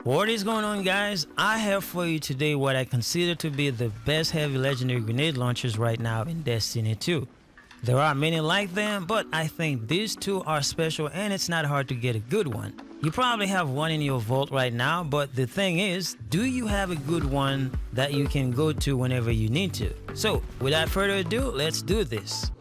What is going on, guys? I have for you today what I consider to be the best heavy legendary grenade launchers right now in Destiny 2. There are many like them, but I think these two are special and it's not hard to get a good one. You probably have one in your vault right now, but the thing is, do you have a good one that you can go to whenever you need to? So without further ado, let's do this.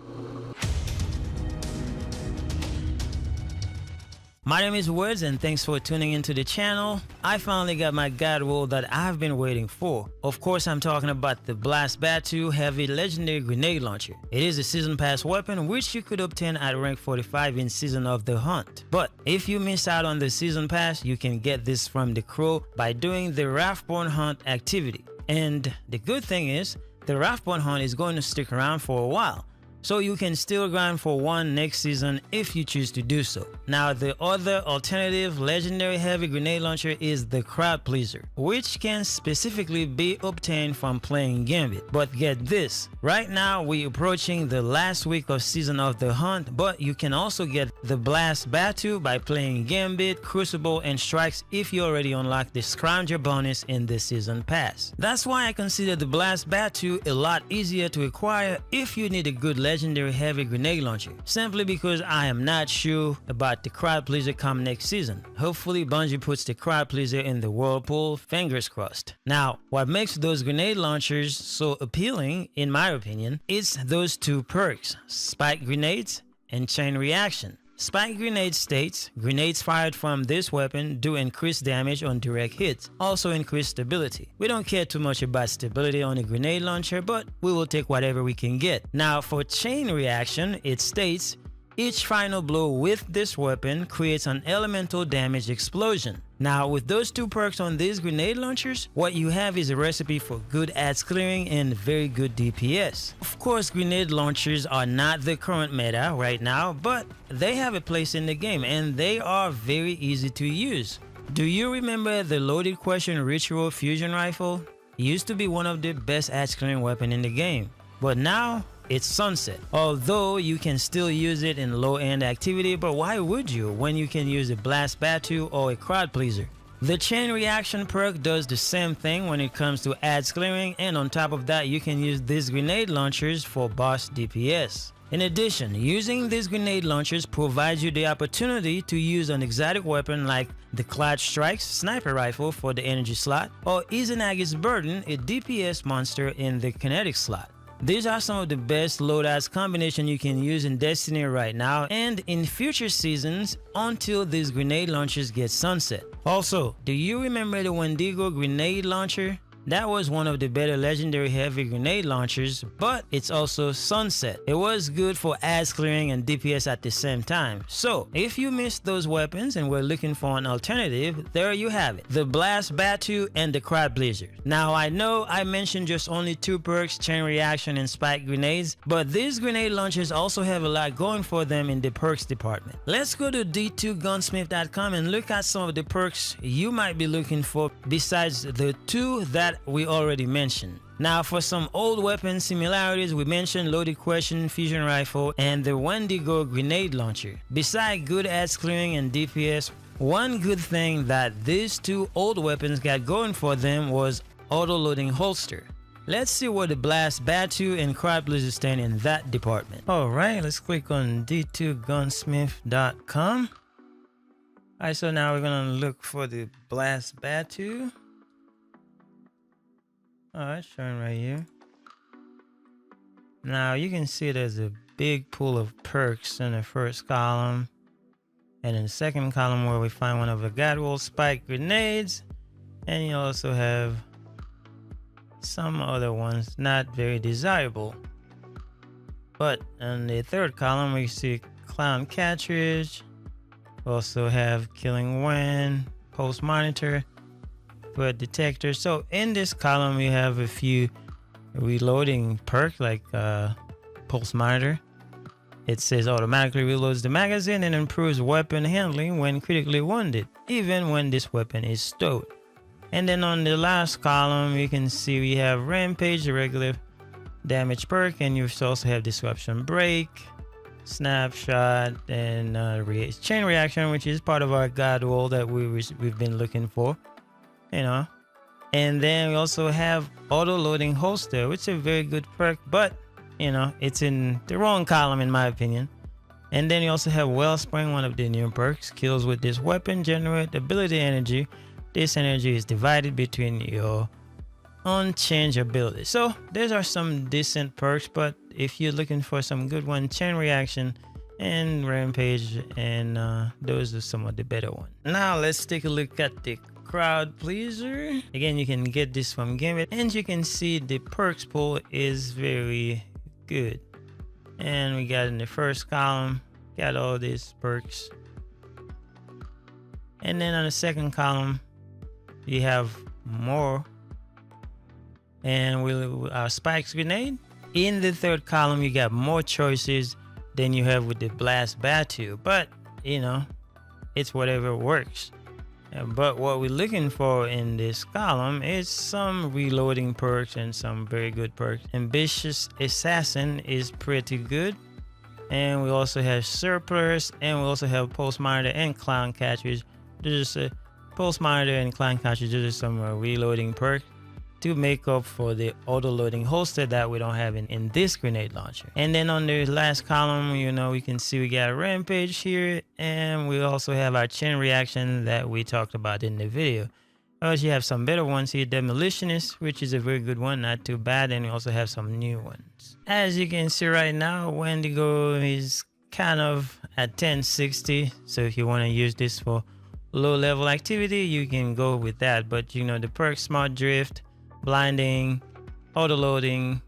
My name is Woods and thanks for tuning into the channel. I finally got my god roll that I've been waiting for. Of course, I'm talking about the Blast Batu Heavy Legendary Grenade Launcher. It is a Season Pass weapon which you could obtain at rank 45 in Season of the Hunt. But if you miss out on the Season Pass, you can get this from the Crow by doing the Wrathborn Hunt activity. And the good thing is, the Wrathborn Hunt is going to stick around for a while, so you can still grind for one next season if you choose to do so. Now, the other alternative legendary heavy grenade launcher is the Crowd Pleaser, which can specifically be obtained from playing Gambit. But get this, right now we're approaching the last week of Season of the Hunt, but you can also get the Blast Batu by playing Gambit, Crucible, and Strikes if you already unlocked the Scrounger bonus in the Season Pass. That's why I consider the Blast Batu a lot easier to acquire if you need a good legendary heavy grenade launcher, simply because I am not sure about the Crowd Pleaser come next season. Hopefully Bungie puts the Crowd Pleaser in the whirlpool, fingers crossed. Now, what makes those grenade launchers so appealing, in my opinion, is those two perks, Spike Grenades and Chain Reaction. Spike Grenade states, grenades fired from this weapon do increase damage on direct hits, also increase stability. We don't care too much about stability on a grenade launcher, but we will take whatever we can get. Now for Chain Reaction, it states, each final blow with this weapon creates an elemental damage explosion. Now with those two perks on these grenade launchers, what you have is a recipe for good ads clearing and very good DPS. Of course, grenade launchers are not the current meta right now, but they have a place in the game and they are very easy to use. Do you remember the Loaded Question Ritual Fusion Rifle? It used to be one of the best ads clearing weapon in the game, but now it's sunset. Although you can still use it in low-end activity, but why would you when you can use a Blast Batu or a Crowd Pleaser? The Chain Reaction perk does the same thing when it comes to ads clearing, and on top of that you can use these grenade launchers for boss DPS. In addition, using these grenade launchers provides you the opportunity to use an exotic weapon like the Cloud Strikes sniper rifle for the energy slot, or Izanagi's Burden, a DPS monster in the kinetic slot. These are some of the best loadouts combination you can use in Destiny right now and in future seasons until these grenade launchers get sunset. Also, do you remember the Wendigo grenade launcher? That was one of the better legendary heavy grenade launchers, but it's also sunset. It was good for ads clearing and DPS at the same time. So if you missed those weapons and were looking for an alternative, there you have it, the Blast Batu and the Crowd Pleaser. Now I know I mentioned just only two perks, Chain Reaction and Spike Grenades, but these grenade launchers also have a lot going for them in the perks department. Let's go to d2gunsmith.com and look at some of the perks you might be looking for besides the two that we already mentioned. Now for some old weapon similarities, we mentioned Loaded Question Fusion Rifle and the Wendigo grenade launcher. Besides good ads clearing and DPS, one good thing that these two old weapons got going for them was auto-loading holster. Let's see where the Blast Batu and Crowd Pleaser stand in that department. Alright, let's click on d2gunsmith.com. Alright, so now we're gonna look for the Blast Batu. Alright, showing right here. Now you can see there's a big pool of perks in the first column, and in the second column where we find one of the Godroll Spike Grenades, and you also have some other ones not very desirable. But in the third column we see Clown Cartridge, we also have Killing Wind, Pulse Monitor, Threat Detector. So in this column we have a few reloading perks like Pulse Monitor. It says automatically reloads the magazine and improves weapon handling when critically wounded, even when this weapon is stowed. And then on the last column you can see we have Rampage, the regular damage perk, and you also have Disruption Break, Snapshot, and Chain Reaction, which is part of our god roll that we've been looking for. you know. And then we also have auto loading holster, which is a very good perk, but you know, it's in the wrong column in my opinion. And then you also have Wellspring, one of the new perks. Kills with this weapon generate ability energy. This energy is divided between your unchanged abilities. So these are some decent perks, but if you're looking for some good one, Chain Reaction and Rampage, and those are some of the better ones. Now let's take a look at the Crowd Pleaser. Again, you can get this from Gambit, and you can see the perks pool is very good. And we got in the first column, got all these perks. And then on the second column, you have more. And our Spikes Grenade. In the third column, you got more choices than you have with the Blast Batu. But, you know, it's whatever works. But what we're looking for in this column is some reloading perks and some very good perks. Ambitious Assassin is pretty good. And we also have Surplus, and we also have Pulse Monitor and Clown Catchers. There's a Pulse Monitor and Clown Catchers. Those are some reloading perks to make up for the auto loading holster that we don't have in this grenade launcher. And then on the last column, you know, we can see we got Rampage here, and we also have our Chain Reaction that we talked about in the video. Also, you have some better ones here, Demolitionist, which is a very good one, not too bad, and we also have some new ones. As you can see right now, Wendigo is kind of at 1060, so if you want to use this for low level activity, you can go with that. But you know, the perk Smart Drift, Blinding, auto loading,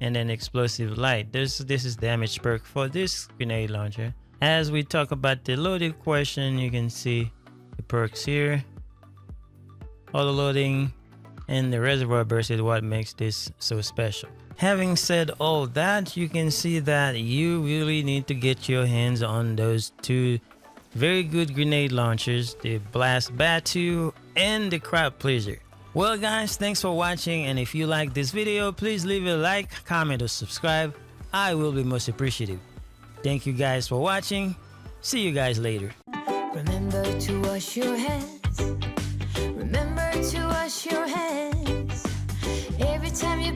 and then Explosive Light. This is damage perk for this grenade launcher. As we talk about the loaded question, you can see the perks here. Auto loading and the Reservoir Burst is what makes this so special. Having said all that, you can see that you really need to get your hands on those two very good grenade launchers, the Blast Batu and the Crowd Pleaser. Well guys, thanks for watching, and if you like this video, please leave a like, comment, or subscribe. I will be most appreciative. Thank you guys for watching. See you guys later. Remember to wash your hands. Remember to wash your hands. Every time you